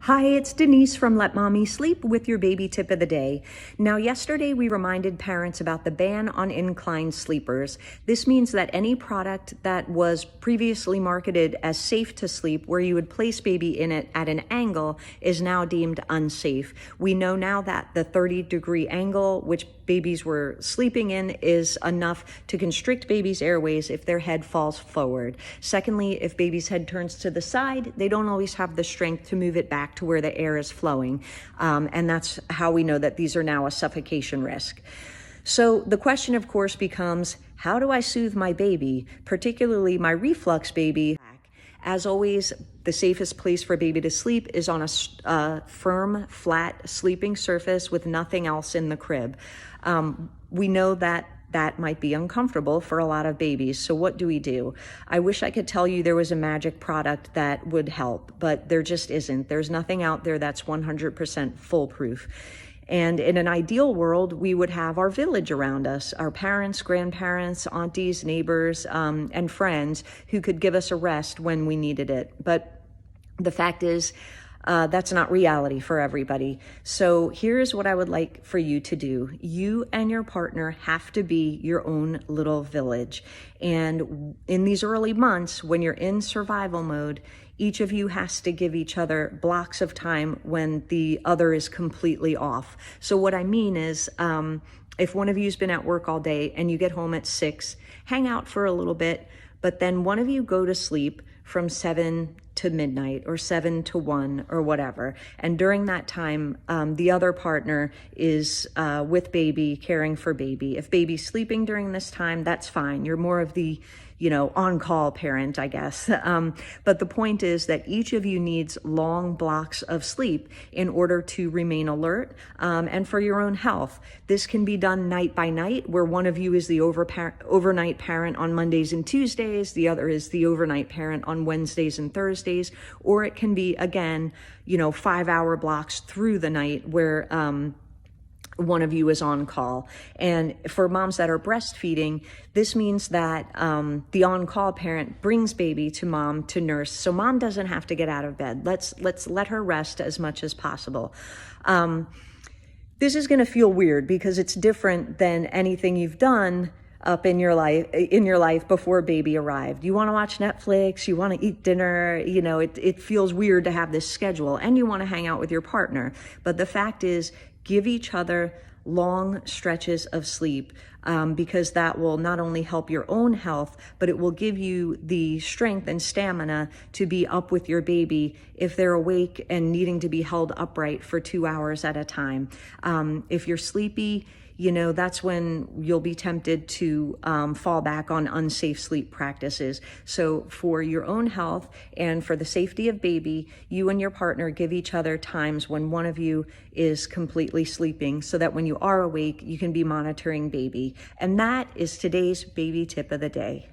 Hi, it's Denise from Let Mommy Sleep with your baby tip of the day. Now, yesterday we reminded parents about the ban on incline sleepers. This means that any product that was previously marketed as safe to sleep, where you would place baby in it at an angle, is now deemed unsafe. We know now that the 30-degree angle, which babies were sleeping in, is enough to constrict baby's airways if their head falls forward. Secondly, if baby's head turns to the side, they don't always have the strength to move it back to where the air is flowing. And that's how we know that these are now a suffocation risk. So the question, of course, becomes, how do I soothe my baby, particularly my reflux baby? As always, the safest place for baby to sleep is on a firm, flat sleeping surface with nothing else in the crib. We know that that might be uncomfortable for a lot of babies. So what do we do? I wish I could tell you there was a magic product that would help, but there just isn't. There's nothing out there that's 100% foolproof. And in an ideal world, we would have our village around us, our parents, grandparents, aunties, neighbors, and friends who could give us a rest when we needed it. But the fact is, that's not reality for everybody. So here's what I would like for you to do. You and your partner have to be your own little village. And in these early months, when you're in survival mode, each of you has to give each other blocks of time when the other is completely off. So what I mean is, if one of you's been at work all day and you get home at 6, hang out for a little bit, but then one of you go to sleep from 7 to midnight or 7 to 1 or whatever. And during that time, the other partner is with baby, caring for baby. If baby's sleeping during this time, that's fine. You're more of the, on-call parent, I guess. But the point is that each of you needs long blocks of sleep in order to remain alert and for your own health. This can be done night by night, where one of you is the overnight parent on Mondays and Tuesdays, the other is the overnight parent on Wednesdays and Thursdays, or it can be, again, 5-hour blocks through the night where one of you is on call. And for moms that are breastfeeding, this means that the on-call parent brings baby to mom to nurse, so mom doesn't have to get out of bed. Let's let her rest as much as possible. This is going to feel weird because it's different than anything you've done up in your life before baby arrived. You want to watch Netflix, you want to eat dinner, it feels weird to have this schedule, and you want to hang out with your partner. But the fact is, give each other long stretches of sleep because that will not only help your own health, but it will give you the strength and stamina to be up with your baby if they're awake and needing to be held upright for 2 hours at a time. If you're sleepy, that's when you'll be tempted to fall back on unsafe sleep practices. So for your own health and for the safety of baby, you and your partner give each other times when one of you is completely sleeping so that when you are awake, you can be monitoring baby. And that is today's baby tip of the day.